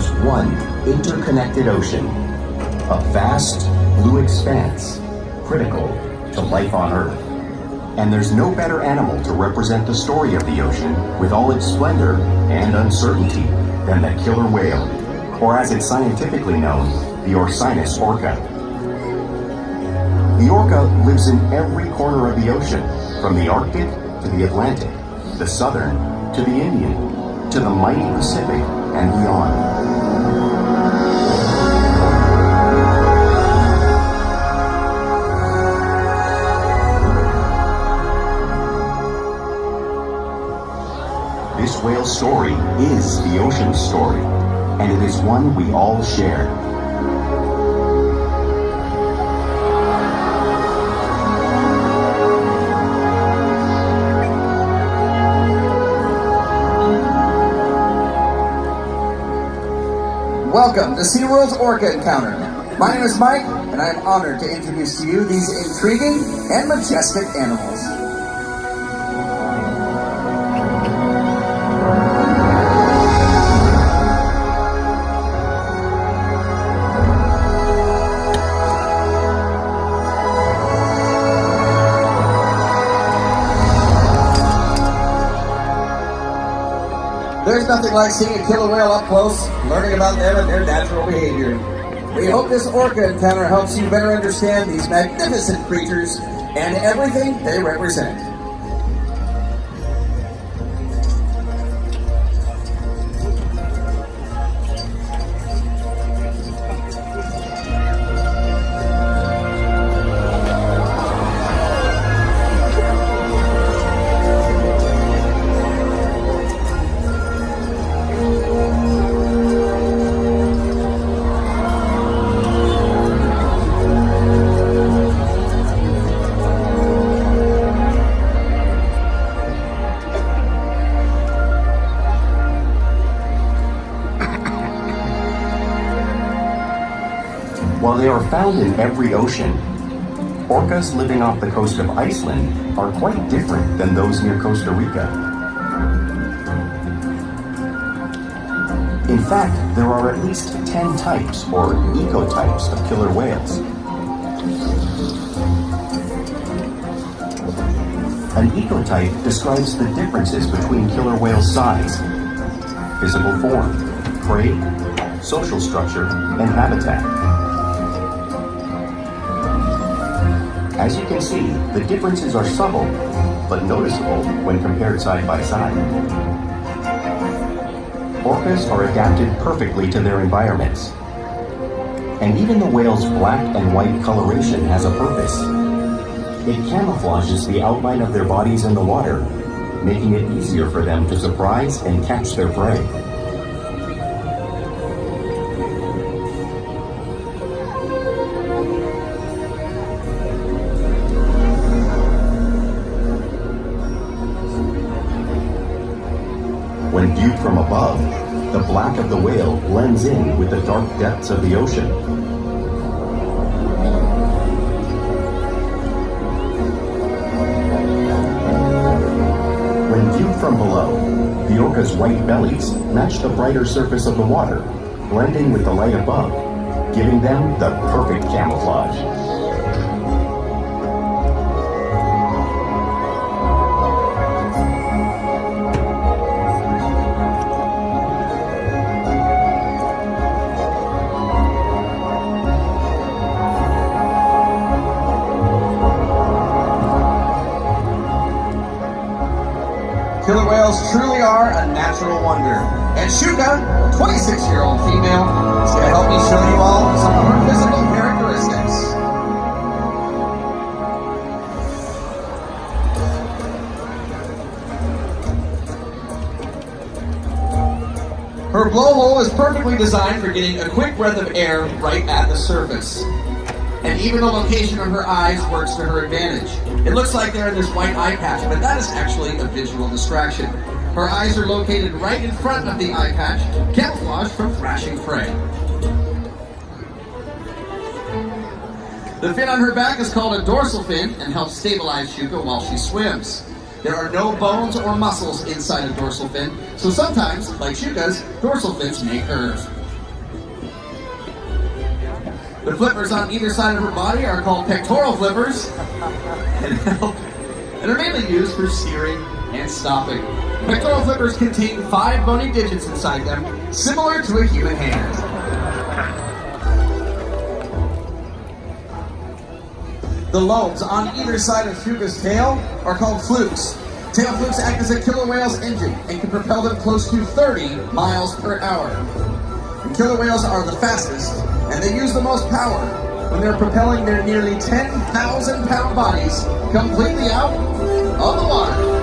as one interconnected ocean, a vast blue expanse critical to life on Earth. And there's no better animal to represent the story of the ocean with all its splendor and uncertainty than the killer whale, or as it's scientifically known, the Orcinus orca. The orca lives in every corner of the ocean, from the Arctic to the Atlantic, the Southern to the Indian, to the mighty Pacific and beyond. This whale's story is the ocean's story, and it is one we all share. Welcome to SeaWorld's Orca Encounter. My name is Mike, and I am honored to introduce to you these intriguing and majestic animals. There's nothing like seeing a killer whale up close, learning about them and their natural behavior. We hope this Orca Encounter helps you better understand these magnificent creatures and everything they represent. While they are found in every ocean, orcas living off the coast of Iceland are quite different than those near Costa Rica. In fact, there are at least 10 types, or ecotypes, of killer whales. An ecotype describes the differences between killer whales' size, physical form, prey, social structure, and habitat. As you can see, the differences are subtle, but noticeable when compared side by side. Orcas are adapted perfectly to their environments. And even the whale's black and white coloration has a purpose. It camouflages the outline of their bodies in the water, making it easier for them to surprise and catch their prey. When viewed from above, the black of the whale blends in with the dark depths of the ocean. When viewed from below, the orca's white bellies match the brighter surface of the water, blending with the light above, giving them the perfect camouflage. Killer whales truly are a natural wonder. And Shuka, a 26-year-old female, is going to help me show you all some of her physical characteristics. Her blowhole is perfectly designed for getting a quick breath of air right at the surface. And even the location of her eyes works to her advantage. It looks like they're in this white eye patch, but that is actually a visual distraction. Her eyes are located right in front of the eye patch, camouflaged from thrashing prey. The fin on her back is called a dorsal fin and helps stabilize Shuka while she swims. There are no bones or muscles inside a dorsal fin, so sometimes, like Shuka's, dorsal fins may curve. The flippers on either side of her body are called pectoral flippers and are mainly used for steering and stopping. Pectoral flippers contain 5 bony digits inside them, similar to a human hand. The lobes on either side of Huga's tail are called flukes. Tail flukes act as a killer whale's engine and can propel them close to 30 miles per hour. And killer whales are the fastest, and they use the most power when they're propelling their nearly 10,000-pound bodies completely out of the water.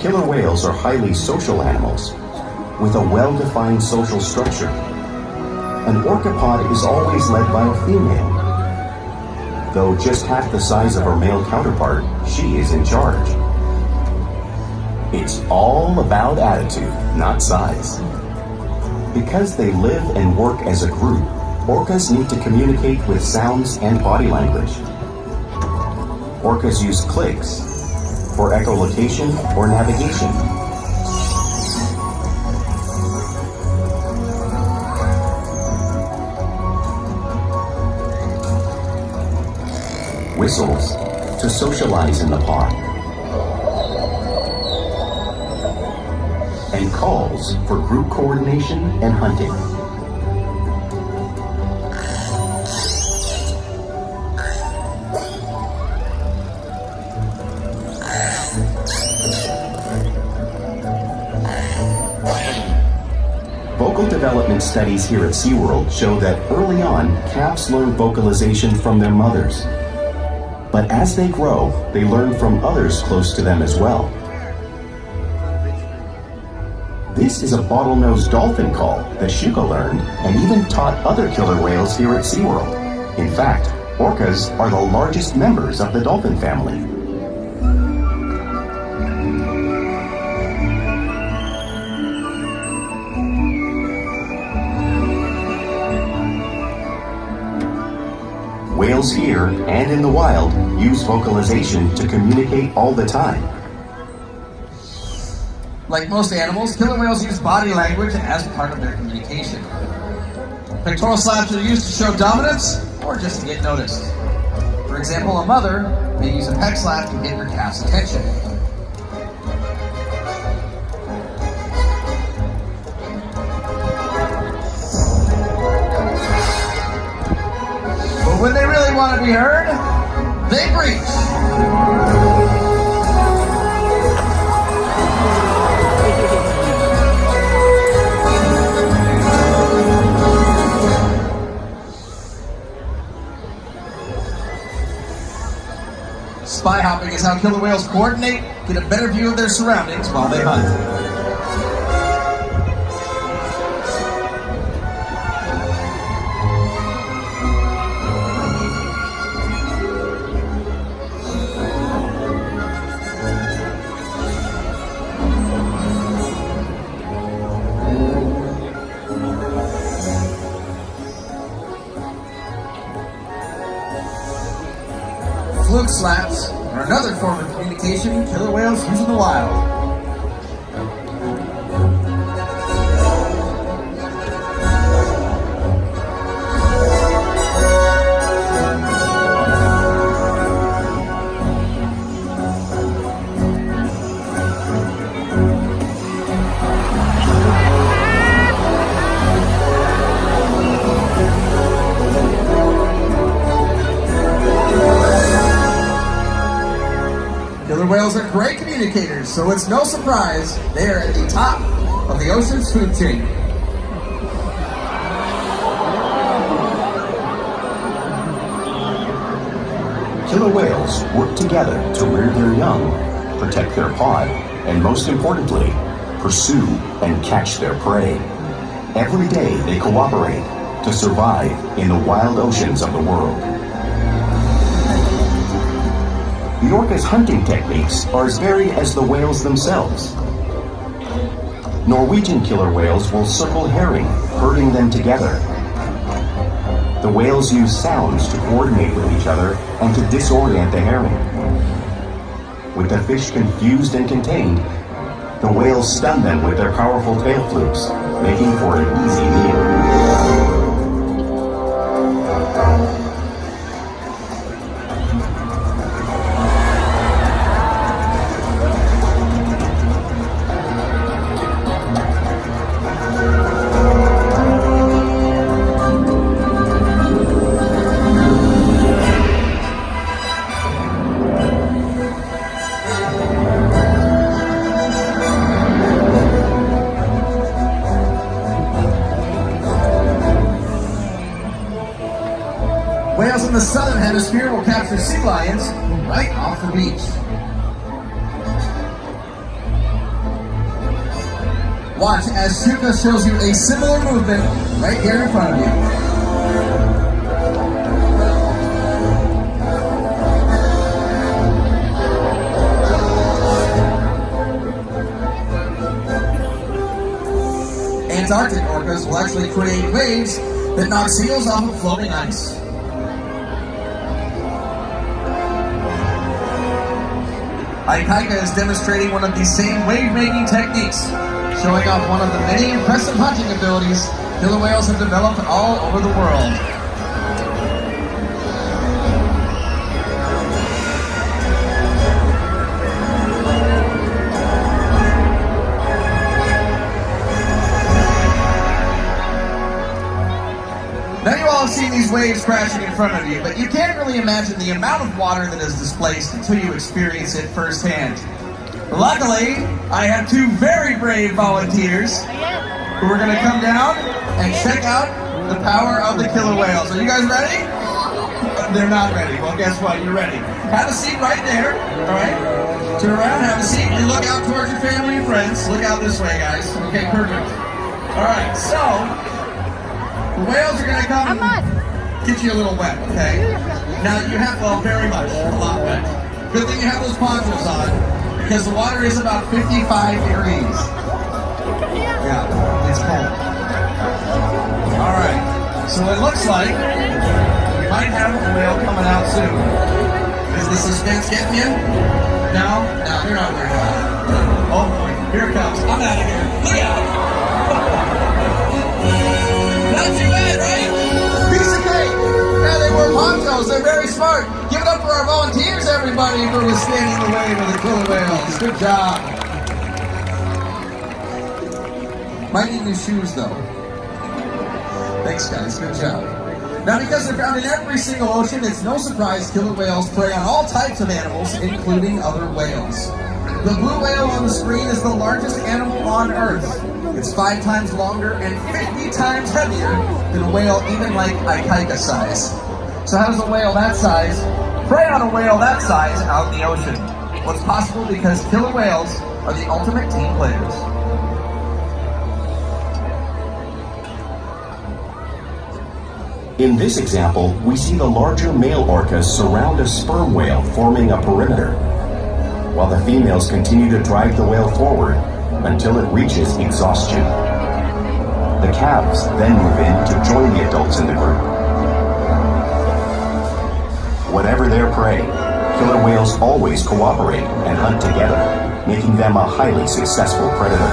Killer whales are highly social animals with a well-defined social structure. An orca pod is always led by a female. Though just half the size of her male counterpart, she is in charge. It's all about attitude, not size. Because they live and work as a group, orcas need to communicate with sounds and body language. Orcas use clicks for echolocation or navigation. Whistles to socialize in the pod. And calls for group coordination and hunting. Vocal development studies here at SeaWorld show that early on, calves learn vocalization from their mothers. But as they grow, they learn from others close to them as well. This is a bottlenose dolphin call that Shuka learned and even taught other killer whales here at SeaWorld. In fact, orcas are the largest members of the dolphin family. Whales here and in the wild use vocalization to communicate all the time. Like most animals, killer whales use body language as part of their communication. Pectoral slaps are used to show dominance or just to get noticed. For example, a mother may use a pec slap to get her calf's attention. But when they really want to be heard, they breach. Spy hopping is how killer whales coordinate, get a better view of their surroundings while they hunt. Fluke slaps are another form of communication killer whales use in the wild. Killer whales are great communicators, so it's no surprise they are at the top of the ocean's food chain. Killer whales work together to rear their young, protect their pod, and most importantly, pursue and catch their prey. Every day they cooperate to survive in the wild oceans of the world. The orca's hunting techniques are as varied as the whales themselves. Norwegian killer whales will circle herring, herding them together. The whales use sounds to coordinate with each other and to disorient the herring. With the fish confused and contained, the whales stun them with their powerful tail flukes, making for an easy meal. Whales in the southern hemisphere will capture sea lions right off the beach. Watch as Shuka shows you a similar movement right here in front of you. Antarctic orcas will actually create waves that knock seals off of floating ice. Aikaika is demonstrating one of these same wave-making techniques, showing off one of the many impressive hunting abilities killer whales have developed all over the world. Now you all have seen these waves crashing in front of you, but you can't really imagine the amount of water that is displaced until you experience it firsthand. Luckily, I have two very brave volunteers who are going to come down and check out the power of the killer whales. Are you guys ready? They're not ready. Well, guess what? You're ready. Have a seat right there, all right? Turn around, have a seat, and look out towards your family and friends. Look out this way, guys. Okay, perfect. All right, so the whales are going to come and get you a little wet, okay? Now, you have, well, very much, a lot wet. Good thing you have those ponchos on, because the water is about 55 degrees. Yeah, it's cold. All right, so it looks like we might have a whale coming out soon. Is the suspense getting you? No? No, you're not worried about it. Oh boy, here it comes. I'm out of here. Look out! Not too bad, right? Piece of cake! Yeah, they wore ponchos. They're very smart. Give it up for our volunteers, everybody, for withstanding the wave of the killer whales. Good job. Might need new shoes, though. Thanks, guys. Good job. Now, because they're found in every single ocean, it's no surprise killer whales prey on all types of animals, including other whales. The blue whale on the screen is the largest animal on Earth. It's 5 times longer and 50 times heavier than a whale even like Aikaika size. So how does a whale that size prey on a whale that size out in the ocean? Well, it's possible because killer whales are the ultimate team players. In this example, we see the larger male orcas surround a sperm whale, forming a perimeter, while the females continue to drive the whale forward until it reaches exhaustion. The calves then move in to join the adults in the group. Whatever their prey, killer whales always cooperate and hunt together, making them a highly successful predator.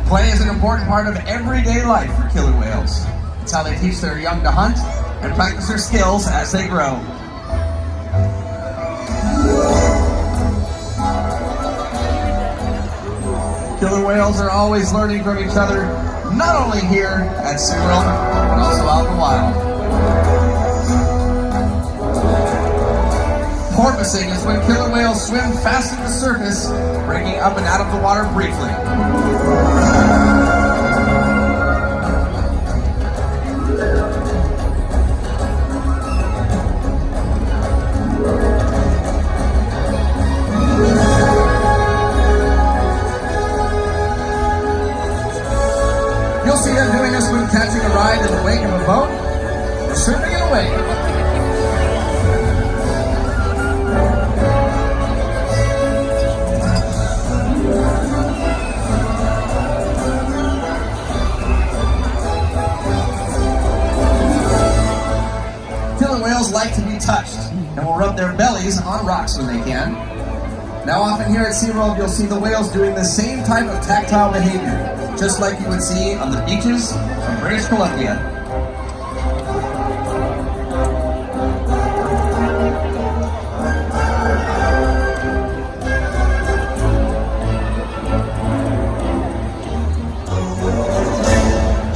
Play is an important part of everyday life for killer whales. It's how they teach their young to hunt and practice their skills as they grow. Killer whales are always learning from each other, not only here at SeaWorld, but also out in the wild. Porpoising is when killer whales swim fast to the surface, breaking up and out of the water briefly. You'll see them doing this when catching a ride in the wake of a boat or surfing in a wave. Killer whales like to be touched and will rub their bellies on rocks when they can. Now often here at SeaWorld you'll see the whales doing the same type of tactile behavior, just like you would see on the beaches of British Columbia.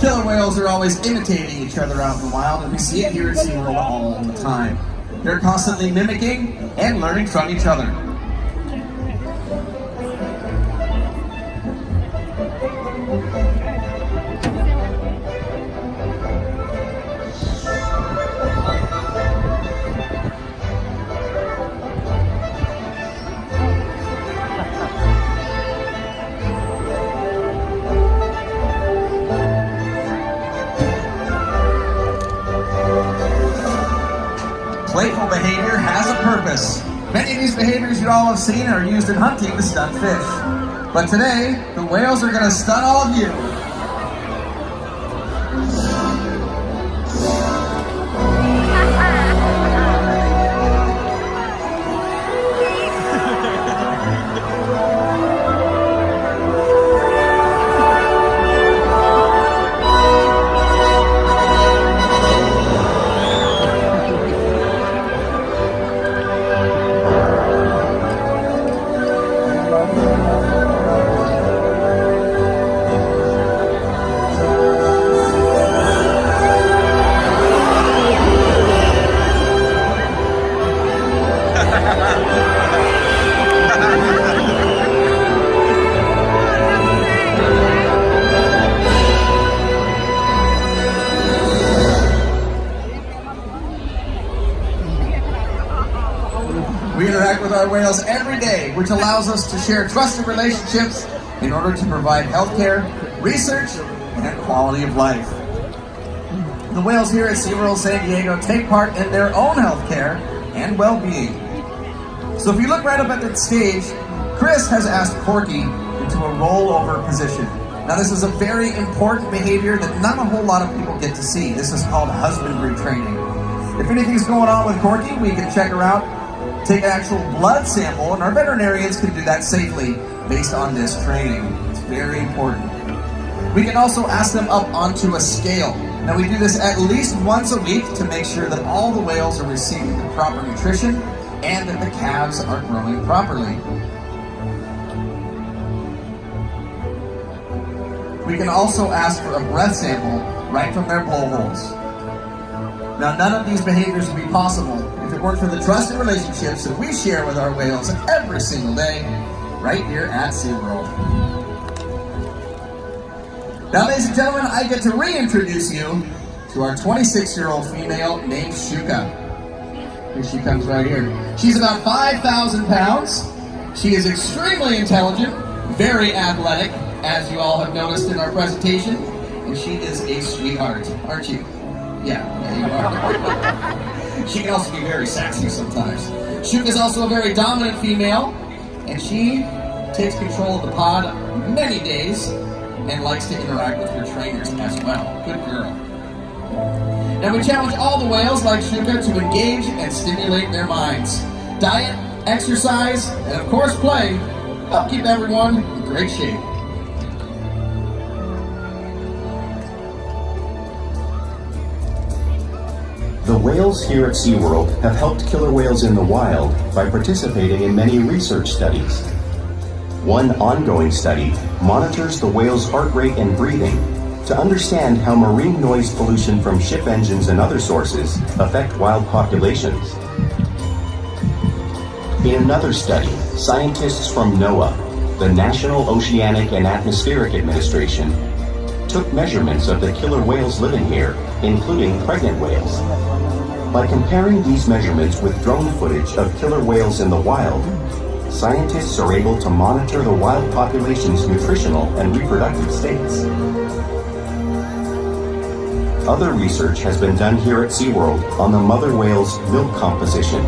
Killer whales are always imitating each other out in the wild, and we see it here at SeaWorld all the time. They're constantly mimicking and learning from each other. Playful behavior has a purpose. Many of these behaviors you all have seen are used in hunting to stun fish. But today, the whales are going to stun all of you. We interact with our whales every day, which allows us to share trusted relationships in order to provide healthcare, research, and quality of life. The whales here at SeaWorld San Diego take part in their own healthcare and well-being. So if you look right up at the stage, Chris has asked Corky into a rollover position. Now this is a very important behavior that not a whole lot of people get to see. This is called husbandry training. If anything's going on with Corky, we can check her out, take an actual blood sample, and our veterinarians can do that safely based on this training. It's very important. We can also ask them up onto a scale. Now we do this at least once a week to make sure that all the whales are receiving the proper nutrition and that the calves are growing properly. We can also ask for a breath sample right from their blowholes. Now none of these behaviors would be possible if it weren't for the trusted relationships that we share with our whales every single day right here at SeaWorld. Now ladies and gentlemen, I get to reintroduce you to our 26-year-old female named Shuka. Here she comes right here. She's about 5,000 pounds. She is extremely intelligent, very athletic, as you all have noticed in our presentation, and she is a sweetheart, aren't you? Yeah, you are. She can also be very sassy sometimes. Shuka is also a very dominant female, and she takes control of the pod many days and likes to interact with her trainers as well. Good girl. Now we challenge all the whales like Shuka to engage and stimulate their minds. Diet, exercise, and of course play help keep everyone in great shape. The whales here at SeaWorld have helped killer whales in the wild by participating in many research studies. One ongoing study monitors the whale's heart rate and breathing to understand how marine noise pollution from ship engines and other sources affect wild populations. In another study, scientists from NOAA, the National Oceanic and Atmospheric Administration, took measurements of the killer whales living here, including pregnant whales. By comparing these measurements with drone footage of killer whales in the wild, scientists are able to monitor the wild population's nutritional and reproductive states. other research has been done here at SeaWorld on the mother whale's milk composition.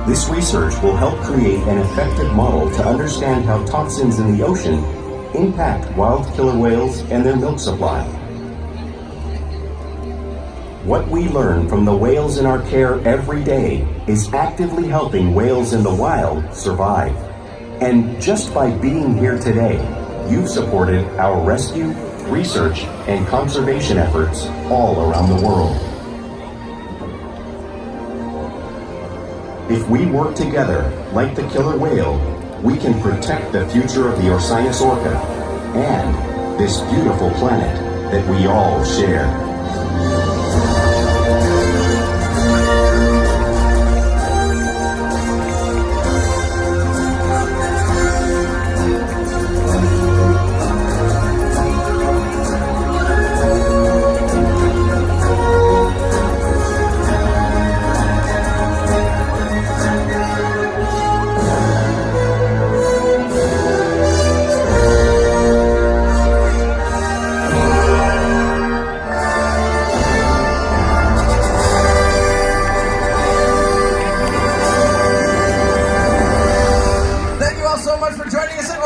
This research will help create an effective model to understand how toxins in the ocean impact wild killer whales and their milk supply. What we learn from the whales in our care every day is actively helping whales in the wild survive. And just by being here today, you've supported our rescue, research, and conservation efforts all around the world. If we work together, like the killer whale, we can protect the future of the Orcas orca and this beautiful planet that we all share.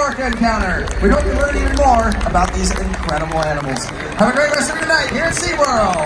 Orca Encounter. We hope you learn even more about these incredible animals. Have a great rest of your night here at SeaWorld.